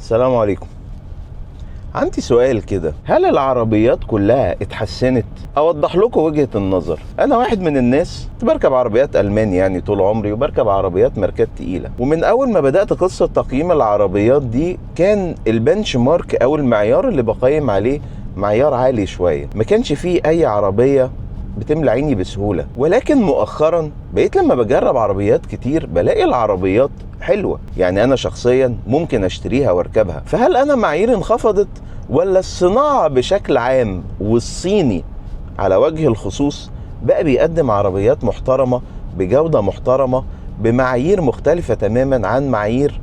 السلام عليكم. عندي سؤال كده، هل العربيات كلها اتحسنت؟ اوضح لكم وجهة النظر. انا واحد من الناس بركب عربيات الماني يعني طول عمري، وبركب عربيات ماركات تقيلة، ومن اول ما بدأت قصة تقييم العربيات دي كان البنش مارك او المعيار اللي بقيم عليه معيار عالي شوية، ما كانش فيه اي عربية بتملى عيني بسهولة. ولكن مؤخرا بقيت لما بجرب عربيات كتير بلاقي العربيات حلوة، يعني انا شخصيا ممكن اشتريها واركبها. فهل انا معاييري انخفضت، ولا الصناعة بشكل عام والصيني على وجه الخصوص بقى بيقدم عربيات محترمة بجودة محترمة بمعايير مختلفة تماما عن معايير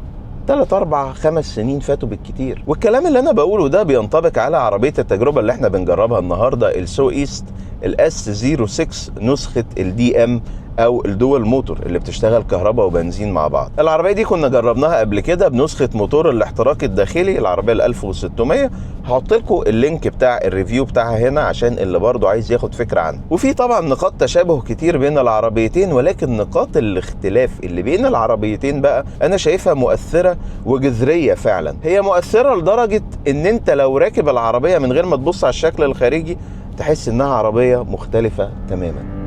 3 4 5 سنين فاتوا بالكتير؟ والكلام اللي انا بقوله ده بينطبق على عربية التجربة اللي احنا بنجربها النهاردة، السو ايست الاس 06 نسخة الدي ام او الدول موتور اللي بتشتغل كهرباء وبنزين مع بعض. العربية دي كنا جربناها قبل كده بنسخة موتور الاحتراق الداخلي، العربية ال 1600. هحط لكم اللينك بتاع الريفيو بتاعها هنا عشان اللي برضو عايز ياخد فكرة عنها. وفي طبعا نقاط تشابه كتير بين العربيتين، ولكن نقاط الاختلاف اللي بين العربيتين بقى انا شايفها مؤثرة وجذرية فعلا. هي مؤثرة لدرجة ان انت لو راكب العربية من غير ما تبص على الشكل الخارجي تحس انها عربية مختلفة تماما.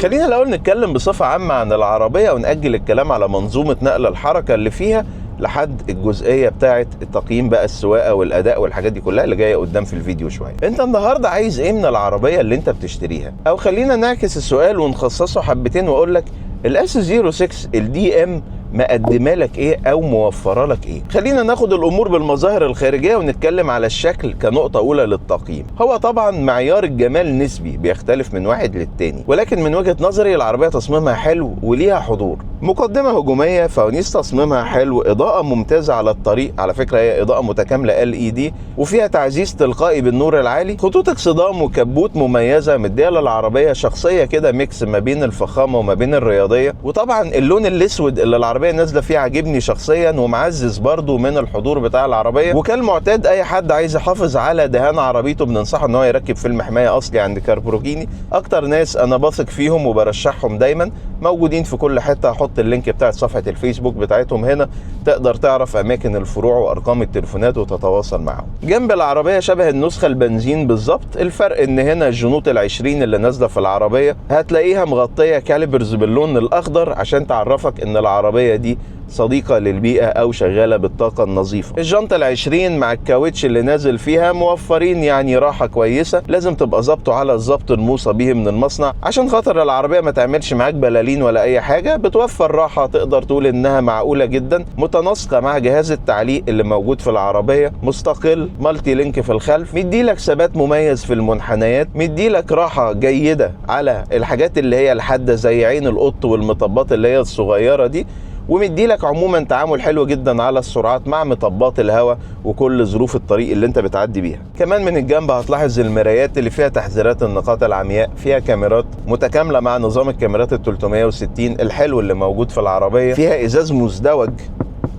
خلينا الأول نتكلم بصفة عامة عن العربية ونأجل الكلام على منظومة نقل الحركة اللي فيها لحد الجزئية بتاعة التقييم بقى، السواقة والأداء والحاجات دي كلها اللي جاية قدام في الفيديو شوية. انت النهاردة عايز ايه من العربية اللي انت بتشتريها؟ او خلينا نعكس السؤال ونخصصه حبتين واقول لك الاس 06 الدي ام مقدمه لك ايه او موفره لك ايه. خلينا ناخد الامور بالمظاهر الخارجيه ونتكلم على الشكل كنقطه اولى للتقييم. هو طبعا معيار الجمال نسبي بيختلف من واحد للتاني، ولكن من وجهه نظري العربيه تصميمها حلو وليها حضور. مقدمه هجوميه، فوانيس تصميمها حلو، اضاءه ممتازه على الطريق، على فكره هي اضاءه متكامله LED وفيها تعزيز تلقائي بالنور العالي، خطوط اكسدام وكبوت مميزه مديه للعربيه شخصيه كده ميكس ما بين الفخامه وما بين الرياضيه. وطبعا اللون الاسود اللي العربيه نازله فيه عاجبني شخصيا ومعزز برضو من الحضور بتاع العربيه. وكالمعتاد اي حد عايز يحافظ على دهان عربيته بننصحه ان هو يركب فيلم حمايه اصلي عند كاربروجيني. اكتر ناس انا بثق فيهم وبرشحهم دايما، موجودين في كل حته. هحط اللينك بتاع صفحه الفيسبوك بتاعتهم هنا، تقدر تعرف اماكن الفروع وارقام التليفونات وتتواصل معهم. جنب العربيه شبه النسخه البنزين بالظبط، الفرق ان هنا الجنوط ال20 اللي نازله في العربيه هتلاقيها مغطيه كاليبرز باللون الاخضر عشان تعرفك ان العربيه دي صديقة للبيئة أو شغالة بالطاقة النظيفة. الجنطة ال20 مع الكاوتش اللي نازل فيها موفرين يعني راحة كويسة، لازم تبقى ظابطه على الظبط الموصى به من المصنع عشان خاطر العربية ما تعملش معاك بلالين ولا أي حاجة. بتوفر راحة تقدر تقول إنها معقولة جدا، متناسقة مع جهاز التعليق اللي موجود في العربية، مستقل، مالتي لينك في الخلف، مديلك ثبات مميز في المنحنيات، مديلك راحة جيدة على الحاجات اللي هي الحادة زي عين القط والمطبات اللي هي الصغيرة دي، ومديلك عموما تعامل حلو جدا على السرعات مع مطبات الهواء وكل ظروف الطريق اللي انت بتعدي بيها. كمان من الجنب هتلاحظ المرايات اللي فيها تحذيرات النقاط العمياء، فيها كاميرات متكاملة مع نظام الكاميرات ال 360 الحلو اللي موجود في العربية، فيها ازاز مزدوج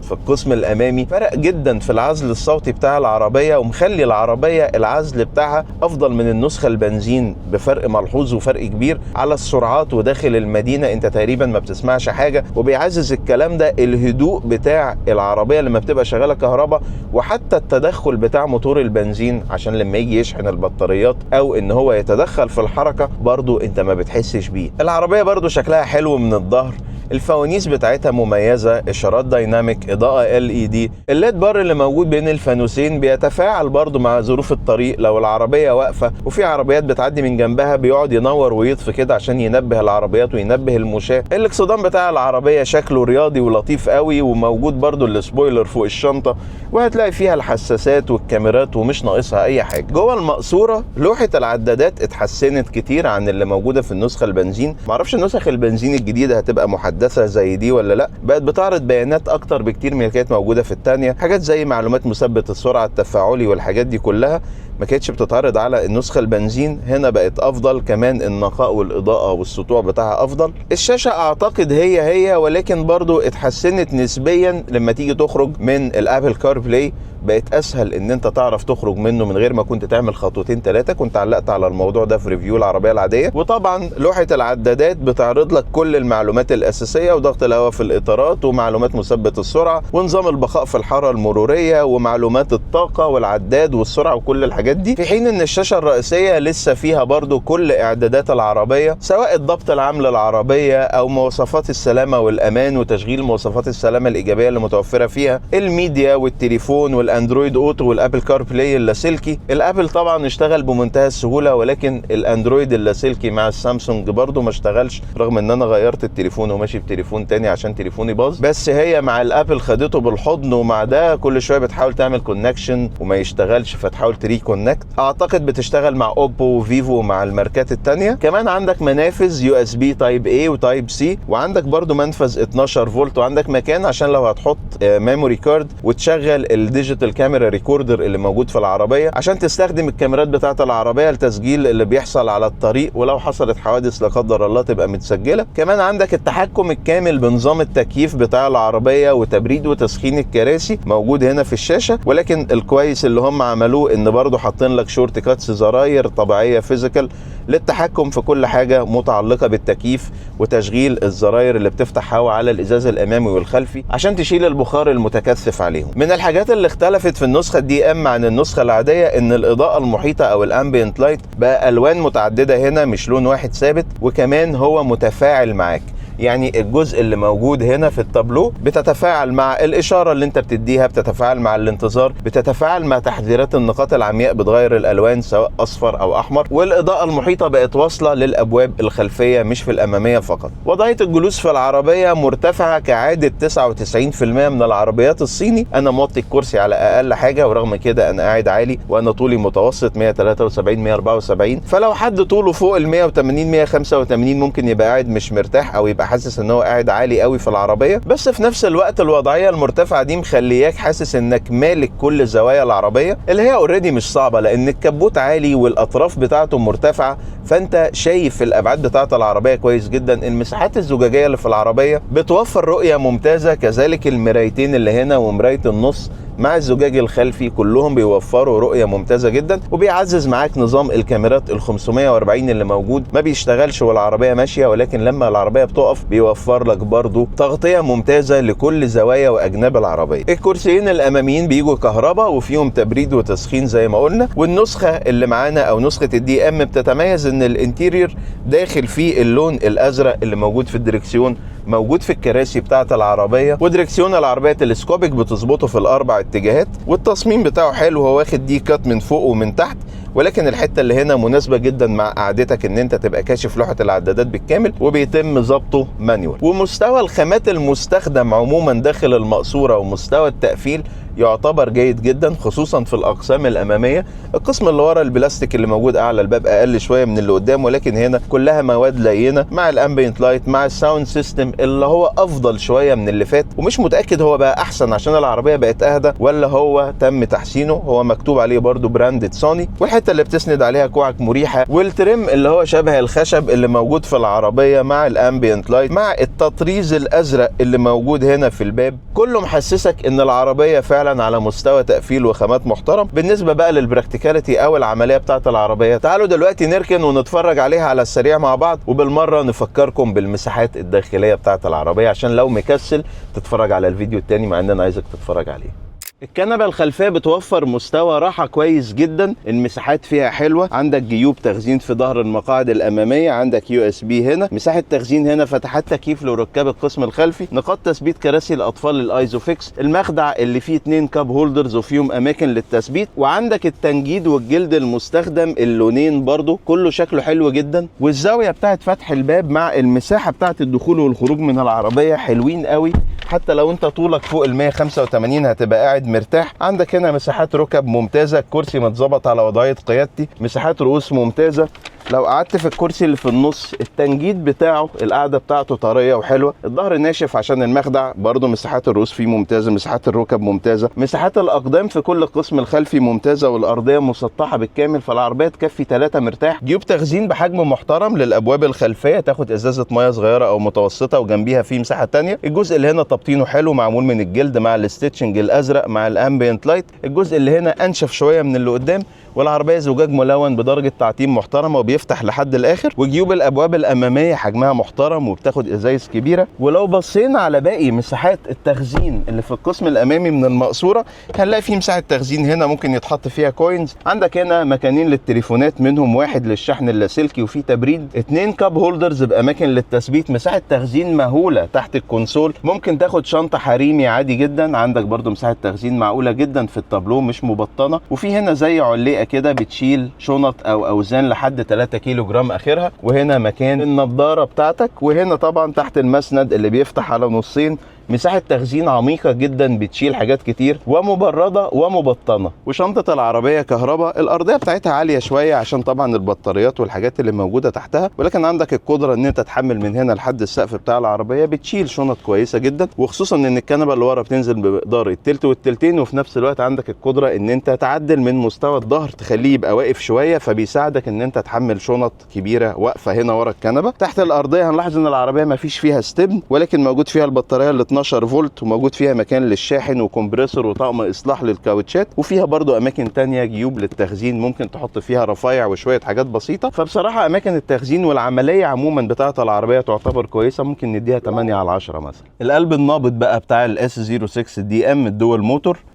في القسم الامامي، فرق جدا في العزل الصوتي بتاع العربيه ومخلي العربيه العزل بتاعها افضل من النسخه البنزين بفرق ملحوظ وفرق كبير. على السرعات وداخل المدينه انت تقريبا ما بتسمعش حاجه، وبيعزز الكلام ده الهدوء بتاع العربيه لما بتبقى شغاله كهرباء، وحتى التدخل بتاع موتور البنزين عشان لما يجي يشحن البطاريات او ان هو يتدخل في الحركه برضو انت ما بتحسش بيه. العربيه برضو شكلها حلو من الظهر، الفوانيس بتاعتها مميزة، اشارات دايناميك، اضاءة LED، الليد بار اللي موجود بين الفانوسين بيتفاعل برضو مع ظروف الطريق. لو العربية واقفة وفي عربيات بتعدي من جنبها بيقعد ينور ويطفي كده عشان ينبه العربيات وينبه المشاة. الاكسدام بتاع العربية شكله رياضي ولطيف قوي، وموجود برضو السبويلر فوق الشنطة، وهتلاقي فيها الحساسات والكاميرات ومش ناقصها اي حاجة. جوه المقصورة لوحة العدادات اتحسنت كتير عن اللي موجودة في النسخة البنزين. معرفش النسخ البنزين الجديدة هتبقى محدثة زي دي ولا لا، بقت بتعرض بيانات اكتر بكتير من اللي كانت موجوده في الثانيه، حاجات زي معلومات مثبت السرعه التفاعلي والحاجات دي كلها ما كانتش بتتعرض على النسخه البنزين. هنا بقت افضل، كمان النقاء والاضاءه والسطوع بتاعها افضل. الشاشه اعتقد هي ولكن برضو اتحسنت نسبيا لما تيجي تخرج من الابل كار بلاي، بقت اسهل ان انت تعرف تخرج منه من غير ما كنت تعمل خطوتين ثلاثه. كنت علقت على الموضوع ده في ريفيو العربيه العاديه. وطبعا لوحه العدادات بتعرض لك كل المعلومات الاساسيه، وضغط الهواء في الاطارات، ومعلومات مثبت السرعه، ونظام البقاء في الحاره المروريه، ومعلومات الطاقه والعداد والسرعه وكل الحاجات دي. في حين ان الشاشه الرئيسيه لسه فيها برضو كل اعدادات العربيه، سواء الضبط العام للعربيه او مواصفات السلامه والامان وتشغيل مواصفات السلامه الايجابيه اللي متوفره فيها، الميديا والتليفون والاندرويد اوتو والابل كار بلاي اللاسلكي. الابل طبعا اشتغل بمنتهى السهوله، ولكن الاندرويد اللاسلكي مع السامسونج برضو ما اشتغلش، رغم ان انا غيرت التليفون وماشي بتليفون تاني عشان تليفوني باظ. بس هي مع الابل خدته بالحضن، ومع ده كل شويه بتحاول تعمل كونكشن وما يشتغلش، فتحاول تريكونكت. اعتقد بتشتغل مع اوبو وفيفو ومع الماركات التانيه. كمان عندك منافذ يو اس بي تايب اي وتايب سي، وعندك برضو منفذ 12 فولت، وعندك مكان عشان لو هتحط ميموري كارد وتشغل الديجيتال كاميرا ريكوردر اللي موجود في العربيه عشان تستخدم الكاميرات بتاعه العربيه لتسجيل اللي بيحصل على الطريق، ولو حصلت حوادث لا قدر الله تبقى متسجله. كمان عندك التحكم الكامل بنظام التكييف بتاع العربيه وتبريد وتسخين الكراسي موجود هنا في الشاشه. ولكن الكويس اللي هم عملوه ان برضو حاطين لك شورت كاتس زراير طبيعيه فيزيكال للتحكم في كل حاجه متعلقه بالتكييف وتشغيل الزراير اللي بتفتح هواء على الازاز الامامي والخلفي عشان تشيل البخار المتكثف عليهم. من الحاجات اللي اختلفت في النسخه دي ام عن النسخه العاديه ان الاضاءه المحيطه او الامبيانت لايت بقى الوان متعدده هنا، مش لون واحد ثابت، وكمان هو متفاعل معاك. يعني الجزء اللي موجود هنا في التابلو بتتفاعل مع الاشاره اللي انت بتديها، بتتفاعل مع الانتظار، بتتفاعل مع تحذيرات النقاط العمياء، بتغير الالوان سواء اصفر او احمر. والاضاءه المحيطه بقت واصله للابواب الخلفيه مش في الاماميه فقط. وضعيه الجلوس في العربيه مرتفعه كعاده 99% من العربيات الصيني. انا موطي الكرسي على اقل حاجه، ورغم كده انا قاعد عالي، وانا طولي متوسط 173 174. فلو حد طوله فوق ال 180 185 ممكن يبقى قاعد مش مرتاح او يبقى حاسس ان هو قاعد عالي قوي في العربيه. بس في نفس الوقت الوضعيه المرتفعه دي مخلياك حاسس انك مالك كل زوايا العربيه، اللي هي اوريدي مش صعبه لان الكبوت عالي والاطراف بتاعته مرتفعه، فانت شايف الابعاد بتاعه العربيه كويس جدا. المساحات الزجاجيه اللي في العربيه بتوفر رؤيه ممتازه، كذلك المرايتين اللي هنا ومرايه النص مع الزجاج الخلفي كلهم بيوفروا رؤيه ممتازه جدا. وبيعزز معاك نظام الكاميرات ال 540 اللي موجود، ما بيشتغلش والعربيه ماشيه، ولكن لما العربيه بتقف بيوفر لك برضو تغطيه ممتازه لكل زوايا واجناب العربيه. الكرسيين الاماميين بيجوا كهرباء وفيهم تبريد وتسخين زي ما قلنا. والنسخه اللي معانا او نسخه الدي ام بتتميز ان الانتيرير داخل فيه اللون الازرق اللي موجود في الدركسيون، موجود في الكراسي بتاعه العربيه، ودركسيون العربيه تلسكوبيك بتظبطه في الاربع اتجاهات. والتصميم بتاعه حلو، هو واخد دي كات من فوق ومن تحت، ولكن الحته اللي هنا مناسبه جدا مع قعدتك ان انت تبقى كاشف لوحه العدادات بالكامل، وبيتم ظبطه مانيوال. ومستوى الخامات المستخدم عموما داخل المقصوره ومستوى التقفيل يعتبر جيد جدا، خصوصا في الاقسام الاماميه. القسم اللي ورا البلاستيك اللي موجود اعلى الباب اقل شويه من اللي قدام، ولكن هنا كلها مواد لينه مع الامبيانت لايت مع الساوند سيستم اللي هو افضل شويه من اللي فات. ومش متاكد هو بقى احسن عشان العربيه بقت اهدى ولا هو تم تحسينه. هو مكتوب عليه برده براندد سوني، والحته اللي بتسند عليها كوعك مريحه، والترم اللي هو شبه الخشب اللي موجود في العربيه مع الامبيانت لايت مع التطريز الازرق اللي موجود هنا في الباب، كله محسسك ان العربيه فعلا على مستوى تقفيل وخامات محترم. بالنسبه بقى للبراكتيكاليتي او العمليه بتاعه العربيه، تعالوا دلوقتي نركن ونتفرج عليها على السريع مع بعض، وبالمره نفكركم بالمساحات الداخليه بتاعه العربيه عشان لو مكسل تتفرج على الفيديو التاني مع ان انا عايزك تتفرج عليه. الكنبه الخلفيه بتوفر مستوى راحه كويس جدا، المساحات فيها حلوه. عندك جيوب تخزين في ظهر المقاعد الاماميه، عندك يو اس بي هنا، مساحه تخزين هنا، فتحات تكييف لركاب القسم الخلفي، نقاط تثبيت كراسي الاطفال الايزوفيكس، المخدع اللي فيه 2 كاب هولدرز وفيهم اماكن للتثبيت، وعندك التنجيد والجلد المستخدم اللونين برضو كله شكله حلو جدا. والزاويه بتاعت فتح الباب مع المساحه بتاعت الدخول والخروج من العربيه حلوين قوي، حتى لو انت طولك فوق ال 185 هتبقى قاعد مرتاح. عندك هنا مساحات ركب ممتازه، الكرسي متظبط على وضعيه قيادتي، مساحات رؤوس ممتازه، لو قعدت في الكرسي اللي في النص التنجيد بتاعه القعده بتاعته طريه وحلوه، الظهر ناشف عشان المخدع، برده مساحات الرؤوس فيه ممتازه، مساحات الركب ممتازه، مساحات الاقدام في كل القسم الخلفي ممتازه، والارضيه مسطحه بالكامل، فالعربيه تكفي 3 مرتاح. جيوب تخزين بحجم محترم للابواب الخلفيه، تاخد ازازه ميه صغيره او متوسطه وجنبيها في مساحه ثانيه. الجزء اللي هنا تبطينه حلو، معمول من الجلد مع الستيتشنج الازرق مع الامبيانت لايت. الجزء اللي هنا انشف شويه من اللي قدام، والعربيه زجاج ملون بدرجه تعتيم محترمه وبيفتح لحد الاخر. وجيوب الابواب الاماميه حجمها محترم وبتاخد ازايز كبيره. ولو بصينا على باقي مساحات التخزين اللي في القسم الامامي من المقصوره، هنلاقي في مساحه تخزين هنا ممكن يتحط فيها كوينز. عندك هنا مكانين للتليفونات، منهم واحد للشحن اللاسلكي وفيه تبريد، 2 كاب هولدرز باماكن للتثبيت. مساحه تخزين مهوله تحت الكونسول، ممكن تاخد شنطه حريمي عادي جدا. عندك برده مساحه تخزين معقوله جدا في التابلو، مش مبطنه. وفي هنا زي علقه كده بتشيل شنط او اوزان لحد 3 كيلو جرام اخرها. وهنا مكان النضاره بتاعتك. وهنا طبعا تحت المسند اللي بيفتح على نصين، مساحة تخزين عميقة جدا بتشيل حاجات كتير ومبردة ومبطنة. وشنطة العربية كهرباء، الأرضية بتاعتها عالية شوية عشان طبعا البطاريات والحاجات اللي موجودة تحتها، ولكن عندك القدرة ان انت تحمل من هنا لحد السقف بتاع العربية، بتشيل شنط كويسة جدا. وخصوصا ان الكنبة اللي ورا بتنزل بمقدار التلت والتلتين، وفي نفس الوقت عندك القدرة ان انت تعدل من مستوى الظهر تخليه يبقى واقف شوية، فبيساعدك ان انت تحمل شنط كبيرة واقفة هنا ورا الكنبة. تحت الأرضية هنلاحظ ان العربية ما فيش فيها ستبن، ولكن موجود فيها البطارية اللي 12 فولت، وموجود فيها مكان للشاحن وكمبريسور وطقم اصلاح للكاوتشات. وفيها برضو اماكن تانية جيوب للتخزين ممكن تحط فيها رفايع وشويه حاجات بسيطه. فبصراحه اماكن التخزين والعمليه عموما بتاعه العربيه تعتبر كويسه، ممكن نديها 8 على 10 مثلا. القلب النابض بقى بتاع الاس 06 دي ام الدول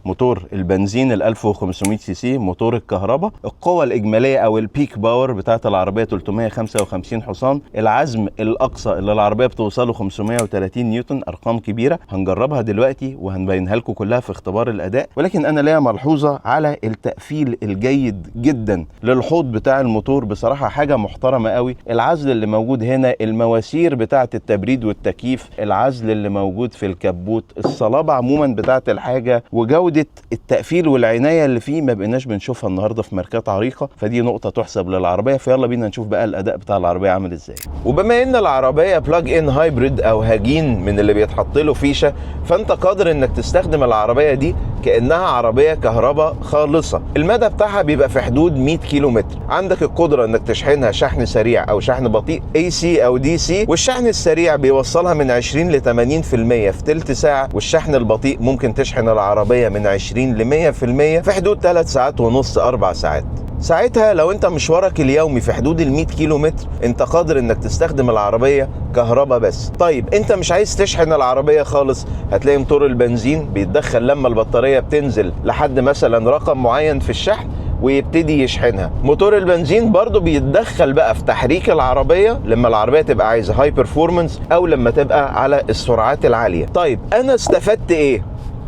موتور البنزين ال 1500 سي سي، موتور الكهرباء. القوه الاجماليه او البيك باور بتاعه العربيه 355 حصان. العزم الاقصى اللي العربيه بتوصله 530 نيوتن، ارقام كبيره هنجربها دلوقتي وهنبينها لكم كلها في اختبار الاداء. ولكن انا ليا ملحوظه على التقفيل الجيد جدا للحوض بتاع الموتور، بصراحه حاجه محترمه قوي. العزل اللي موجود هنا، المواسير بتاعه التبريد والتكييف، العزل اللي موجود في الكبوت، الصلابه عموما بتاعه الحاجه، وجوده التقفيل والعنايه اللي فيه ما بقيناش بنشوفها النهارده في ماركات عريقه، فدي نقطه تحسب للعربيه. فيلا بينا نشوف بقى الاداء بتاع العربيه عامل ازاي. وبما ان العربيه بلاج ان هايبريد او هجين من اللي بيتحط له فيشه، فانت قادر انك تستخدم العربيه دي كانها عربيه كهرباء خالصه. المدى بتاعها بيبقى في حدود 100 كيلو متر. عندك القدره انك تشحنها شحن سريع او شحن بطيء AC او DC، والشحن السريع بيوصلها من 20 ل 80% في تلت ساعه، والشحن البطيء ممكن تشحن العربيه من 20 ل 100% في حدود 3 ساعات ونص 4 ساعات. ساعتها لو انت مشوارك اليومي في حدود ال 100 كيلو متر، انت قادر انك تستخدم العربيه كهرباء بس. طيب انت مش عايز تشحن العربيه خالص، هتلاقي موتور البنزين بيتدخل لما البطاريه بتنزل لحد مثلا رقم معين في الشحن ويبتدي يشحنها. موتور البنزين برضو بيتدخل بقى في تحريك العربيه لما العربيه تبقى عايزه هاي بيرفورمانس او لما تبقى على السرعات العاليه. طيب انا استفدت ايه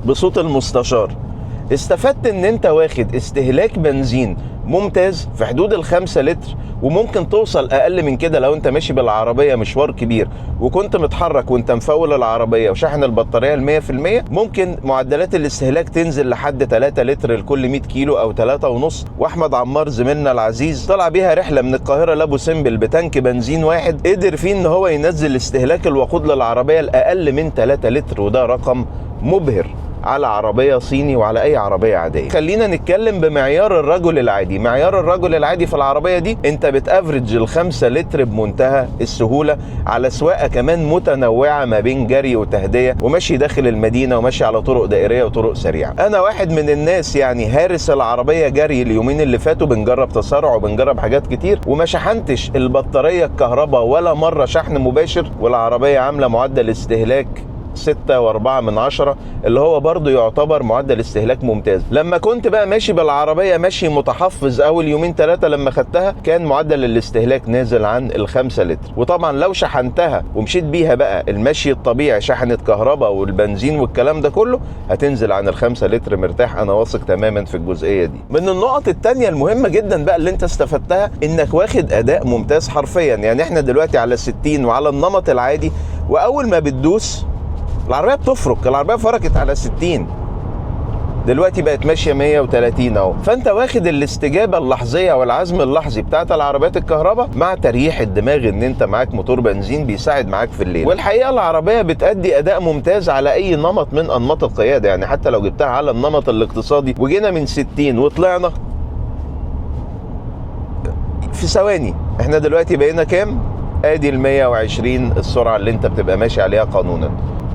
بصوت المستشار؟ استفدت ان انت واخد استهلاك بنزين ممتاز في حدود ال5 لتر، وممكن توصل اقل من كده لو انت ماشي بالعربيه مشوار كبير وكنت متحرك وانت مفول العربيه وشحن البطاريه ال 100%، ممكن معدلات الاستهلاك تنزل لحد 3 لتر لكل 100 كيلو او 3.5. واحمد عمار زميلنا العزيز طلع بيها رحله من القاهره لابو سمبل بتانك بنزين واحد، قدر فيه ان هو ينزل استهلاك الوقود للعربيه الاقل من 3 لتر، وده رقم مبهر على عربية صيني وعلى أي عربية عادية. خلينا نتكلم بمعيار الرجل العادي. معيار الرجل العادي في العربية دي أنت بتأفرج ال5 لتر بمنتهى السهولة، على سواقة كمان متنوعة ما بين جري وتهدية وماشي داخل المدينة وماشي على طرق دائرية وطرق سريعة. أنا واحد من الناس يعني هارس العربية جري اليومين اللي فاتوا، بنجرب تسارع وبنجرب حاجات كتير، وما شحنتش البطارية الكهرباء ولا مرة شحن مباشر، والعربية عاملة معدل استهلاك 6.4 اللي هو برضو يعتبر معدل استهلاك ممتاز. لما كنت بقى ماشي بالعربية ماشي متحفظ اول يومين 3 لما خدتها، كان معدل الاستهلاك نازل عن ال5 لتر. وطبعا لو شحنتها ومشيت بيها بقى المشي الطبيعي، شحنة كهرباء والبنزين والكلام ده كله، هتنزل عن ال5 لتر مرتاح. انا واثق تماما في الجزئية دي. من النقط التانية المهمة جدا بقى اللي انت استفدتها، انك واخد اداء ممتاز حرفيا. يعني احنا دلوقتي على 60 وعلى النمط العادي، واول ما بتدوس العربية بتفرك. العربية فركت على 60 دلوقتي بقت ماشيه 130 اهو. فانت واخد الاستجابه اللحظيه والعزم اللحظي بتاعت العربيات الكهرباء مع تريح الدماغ ان انت معاك موتور بنزين بيساعد معاك في الليل. والحقيقه العربيه بتأدي اداء ممتاز على اي نمط من انماط القياده، يعني حتى لو جبتها على النمط الاقتصادي وجينا من 60 وطلعنا في ثواني، احنا دلوقتي بقينا كام؟ ادي ال 120 السرعه اللي انت بتبقى ماشي عليها قانونا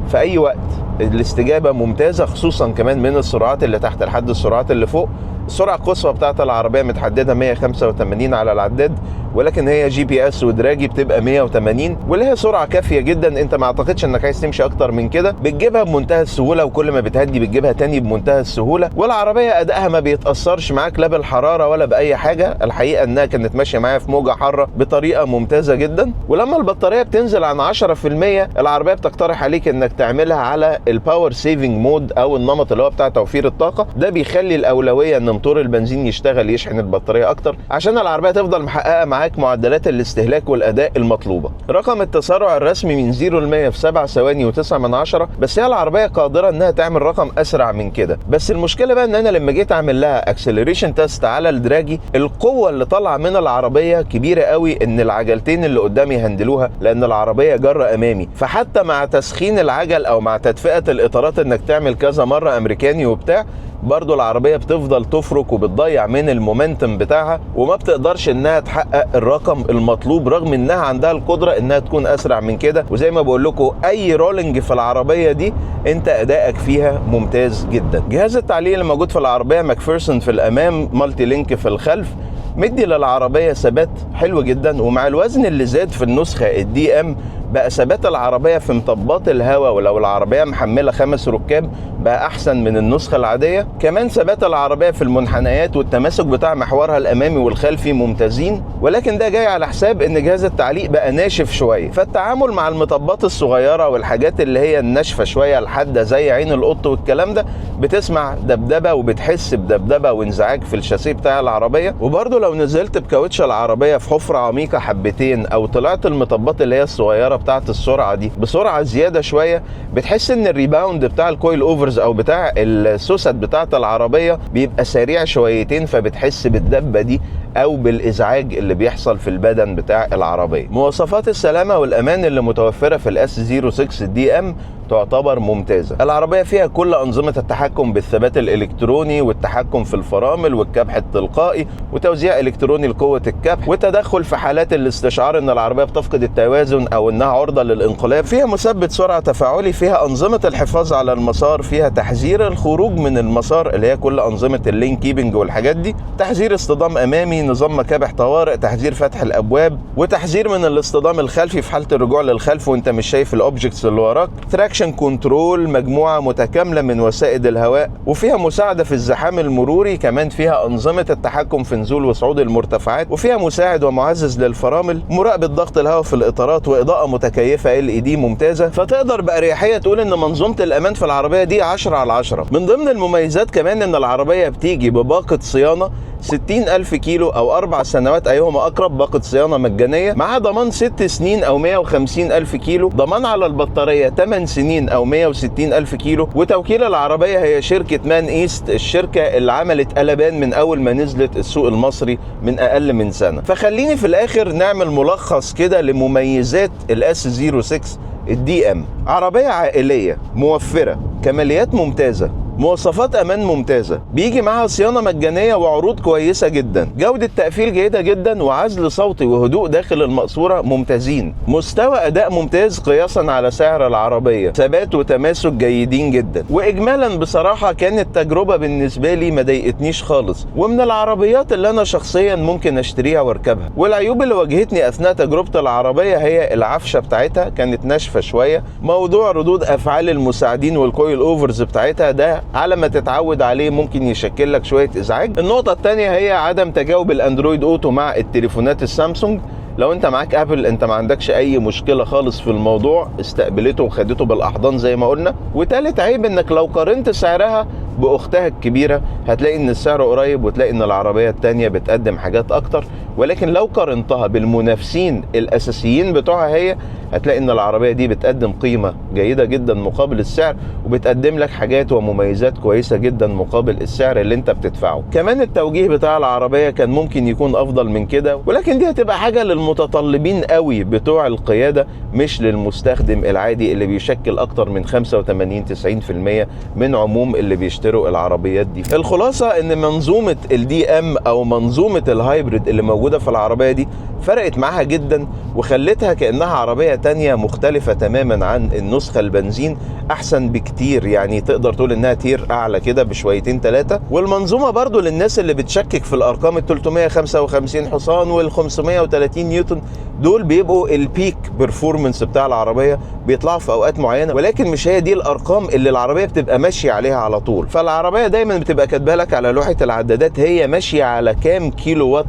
في اي وقت. الاستجابه ممتازه، خصوصا كمان من السرعات اللي تحت لحد السرعات اللي فوق. السرعه القصوى بتاعت العربيه متحدده 185 على العداد، ولكن هي GPS ودراجي بتبقى 180، واللي هي سرعه كافيه جدا. انت ما اعتقدش انك عايز تمشي اكتر من كده، بتجيبها بمنتهى السهوله، وكل ما بتهدي بتجيبها تاني بمنتهى السهوله. والعربيه ادائها ما بيتاثرش معاك لا بالحراره ولا باي حاجه. الحقيقه انها كانت ماشيه معايا في موجه حاره بطريقه ممتازه جدا. ولما البطاريه بتنزل عن 10% العربيه بتقترح عليك انك تعملها على الباور سيفنج مود او النمط اللي هو بتاع توفير الطاقه. ده بيخلي الاولويه ان موتور البنزين يشتغل يشحن البطاريه اكتر، عشان العربيه تفضل محققه معاك معدلات الاستهلاك والاداء المطلوبه. رقم التسارع الرسمي من 0 ل 100 في 7 ثواني و9، بس هي العربيه قادره انها تعمل رقم اسرع من كده. بس المشكله بقى ان انا لما جيت اعمل لها اكسلريشن تيست على الدراجي، القوه اللي طالعه من العربيه كبيره قوي ان العجلتين اللي قدامي هندلوها، لان العربيه جره امامي. فحتى مع تسخين العجل او مع تدفئه الاطارات انك تعمل كذا مره امريكاني وبتاع، برضو العربية بتفضل تفرك وبتضيع من المومنتم بتاعها، وما بتقدرش انها تحقق الرقم المطلوب، رغم انها عندها القدرة انها تكون اسرع من كده. وزي ما بقول لكم اي رولينج في العربية دي انت ادائك فيها ممتاز جدا. جهاز التعليق اللي موجود في العربية ماكفيرسون في الامام، مالتي لينك في الخلف، مدي للعربية ثبات حلو جدا. ومع الوزن اللي زاد في النسخة الدي ام بقى ثبات العربية في مطبات الهواء، ولو العربية محملة 5 ركاب بقى أحسن من النسخة العادية. كمان ثبات العربية في المنحنيات والتماسك بتاع محورها الأمامي والخلفي ممتازين، ولكن ده جاي على حساب إن جهاز التعليق بقى ناشف شوية. فالتعامل مع المطبات الصغيرة والحاجات اللي هي الناشفة شوية الحادة زي عين القط والكلام ده، بتسمع دبدبة وبتحس بدبدبة وانزعاج في الشاسيه بتاع العربية. وبرضه لو نزلت بكاوتش العربية في حفرة عميقة حبتين أو طلعت المطبات اللي هي الصغيرة بتاعت السرعة دي بسرعة زيادة شوية، بتحس ان الريباوند بتاع الكويل اوفرز او بتاع السوست بتاعت العربية بيبقى سريع شويتين، فبتحس بالدبة دي او بالازعاج اللي بيحصل في البدن بتاع العربية. مواصفات السلامة والامان اللي متوفرة في الاس 06 دي ام تعتبر ممتازة. العربية فيها كل أنظمة التحكم بالثبات الإلكتروني والتحكم في الفرامل والكبح التلقائي وتوزيع إلكتروني لقوة الكبح وتدخل في حالات الاستشعار إن العربية بتفقد التوازن أو إنها عرضة للانقلاب. فيها مثبت سرعة تفاعلي، فيها أنظمة الحفاظ على المسار، فيها تحذير الخروج من المسار اللي هي كل أنظمة اللين كيبنج والحاجات دي، تحذير اصطدام أمامي، نظام مكابح طوارئ، تحذير فتح الأبواب، وتحذير من الاصطدام الخلفي في حالة الرجوع للخلف وأنت مش شايف الأوبجكتس اللي وراك، تراكشن كنترول، مجموعة متكاملة من وسائد الهواء، وفيها مساعدة في الزحام المروري. كمان فيها أنظمة التحكم في نزول وصعود المرتفعات، وفيها مساعد ومعزز للفرامل، مراقبة ضغط الهواء في الإطارات، وإضاءة متكيفة LED ممتازة. فتقدر بأريحية تقول إن منظومة الأمان في العربية دي 10 على 10. من ضمن المميزات كمان إن العربية بتيجي بباقة صيانة 60,000 كيلو أو 4 سنوات أيهما أقرب، باقة صيانة مجانية مع ضمان 6 سنين أو 150,000 كيلو، ضمان على البطارية 8 سنين أو 160,000 كيلو. وتوكيل العربية هي شركة مان إيست، الشركة اللي عملت قلبان من أول ما نزلت السوق المصري من أقل من سنة. فخليني في الآخر نعمل ملخص كده لمميزات الاس 06 الدي ام. عربية عائلية موفرة، كماليات ممتازة، مواصفات امان ممتازه، بيجي معاها صيانه مجانيه وعروض كويسه جدا، جوده تقفيل جيده جدا، وعزل صوتي وهدوء داخل المقصوره ممتازين، مستوى اداء ممتاز قياسا على سعر العربيه، ثبات وتماسك جيدين جدا. واجمالا بصراحه كانت تجربه بالنسبه لي ما ضايقتنيش خالص، ومن العربيات اللي انا شخصيا ممكن اشتريها واركبها. والعيوب اللي واجهتني اثناء تجربه العربيه هي العفشه بتاعتها كانت ناشفه شويه، موضوع ردود افعال المساعدين والكويل اوفرز بتاعتها ده على ما تتعود عليه ممكن يشكل لك شويه ازعاج. النقطه الثانيه هي عدم تجاوب الاندرويد اوتو مع التليفونات السامسونج. لو انت معاك ابل انت ما عندكش اي مشكله خالص في الموضوع، استقبلته وخدته بالاحضان زي ما قلنا. وثالث عيب انك لو قارنت سعرها باختها الكبيره هتلاقي ان السعر قريب، وتلاقي ان العربيه الثانيه بتقدم حاجات اكتر. ولكن لو قارنتها بالمنافسين الاساسيين بتوعها هي، هتلاقي ان العربيه دي بتقدم قيمه جيده جدا مقابل السعر، وبتقدم لك حاجات ومميزات كويسه جدا مقابل السعر اللي انت بتدفعه. كمان التوجيه بتاع العربيه كان ممكن يكون افضل من كده، ولكن دي هتبقى حاجه للمتطلبين قوي بتوع القياده، مش للمستخدم العادي اللي بيشكل اكتر من 85-90% من عموم اللي بيشتروا العربيات دي. الخلاصه ان منظومه الدي ام او منظومه الهايبريد اللي موجوده في العربيه دي فرقت معاها جدا، وخلتها كانها عربيه تانية مختلفه تماما عن النسخه البنزين، احسن بكتير. يعني تقدر تقول انها تير اعلى كده بشويتين ثلاثه. والمنظومه برضو للناس اللي بتشكك في الارقام، ال 355 حصان وال 530 نيوتن دول بيبقوا البيك بيرفورمانس بتاع العربيه، بيطلعوا في اوقات معينه، ولكن مش هي دي الارقام اللي العربيه بتبقى ماشيه عليها على طول. فالعربيه دايما بتبقى كاتبه لك على لوحه العدادات هي ماشيه على كام كيلو وات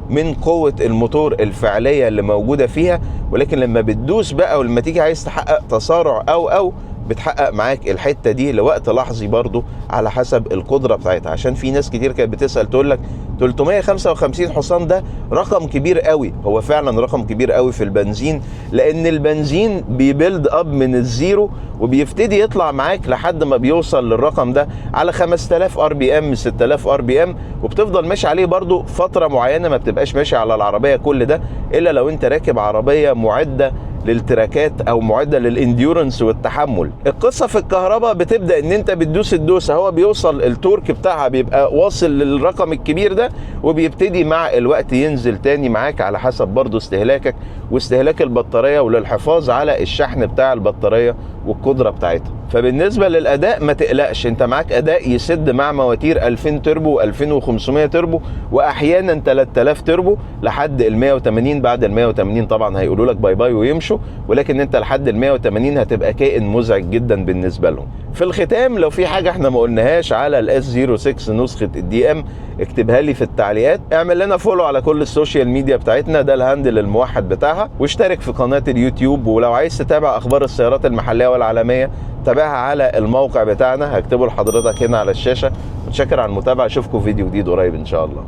من قوة الموتور الفعلية اللي موجودة فيها، ولكن لما بتدوس بقى ولما تيجي عايز تحقق تسارع او بتحقق معاك الحتة دي لوقت لحظي برضو على حسب القدرة بتاعتها. عشان في ناس كتير كانت بتسأل تقول لك 355 حصان ده رقم كبير قوي. هو فعلا رقم كبير قوي في البنزين، لان البنزين بيبيلد اب من الزيرو وبيبتدي يطلع معاك لحد ما بيوصل للرقم ده على 5000 ار بي ام 6000 ار بي ام، وبتفضل ماشي عليه برضو فترة معينة، ما بتبقاش ماشي على العربية كل ده الا لو انت راكب عربية معدة للتراكات او معده للانديورنس والتحمل. القصه في الكهرباء بتبدا ان انت بتدوس الدوسه، هو بيوصل التورك بتاعها بيبقى واصل للرقم الكبير ده، وبيبتدي مع الوقت ينزل تاني معاك على حسب برضو استهلاكك واستهلاك البطاريه، وللحفاظ على الشحن بتاع البطاريه والقدره بتاعتها. فبالنسبه للاداء ما تقلقش، انت معاك اداء يسد مع مواتير 2000 تربو و2500 تربو واحيانا 3000 تربو لحد ال 180. بعد ال 180 طبعا هيقولوا لك باي باي ويمشوا، ولكن انت لحد ال 180 هتبقى كائن مزعج جدا بالنسبه لهم. في الختام لو في حاجه احنا ما قلناهاش على الاس 06 نسخه الدي ام اكتبها لي في التعليقات. اعمل لنا فولو على كل السوشيال ميديا بتاعتنا، ده الهاندل الموحد بتاعها، واشترك في قناه اليوتيوب. ولو عايز تتابع اخبار السيارات المحليه والعالميه تابعها على الموقع بتاعنا، هكتبه لحضرتك هنا على الشاشه. متشكر على المتابعه، اشوفكم فيديو جديد قريب ان شاء الله.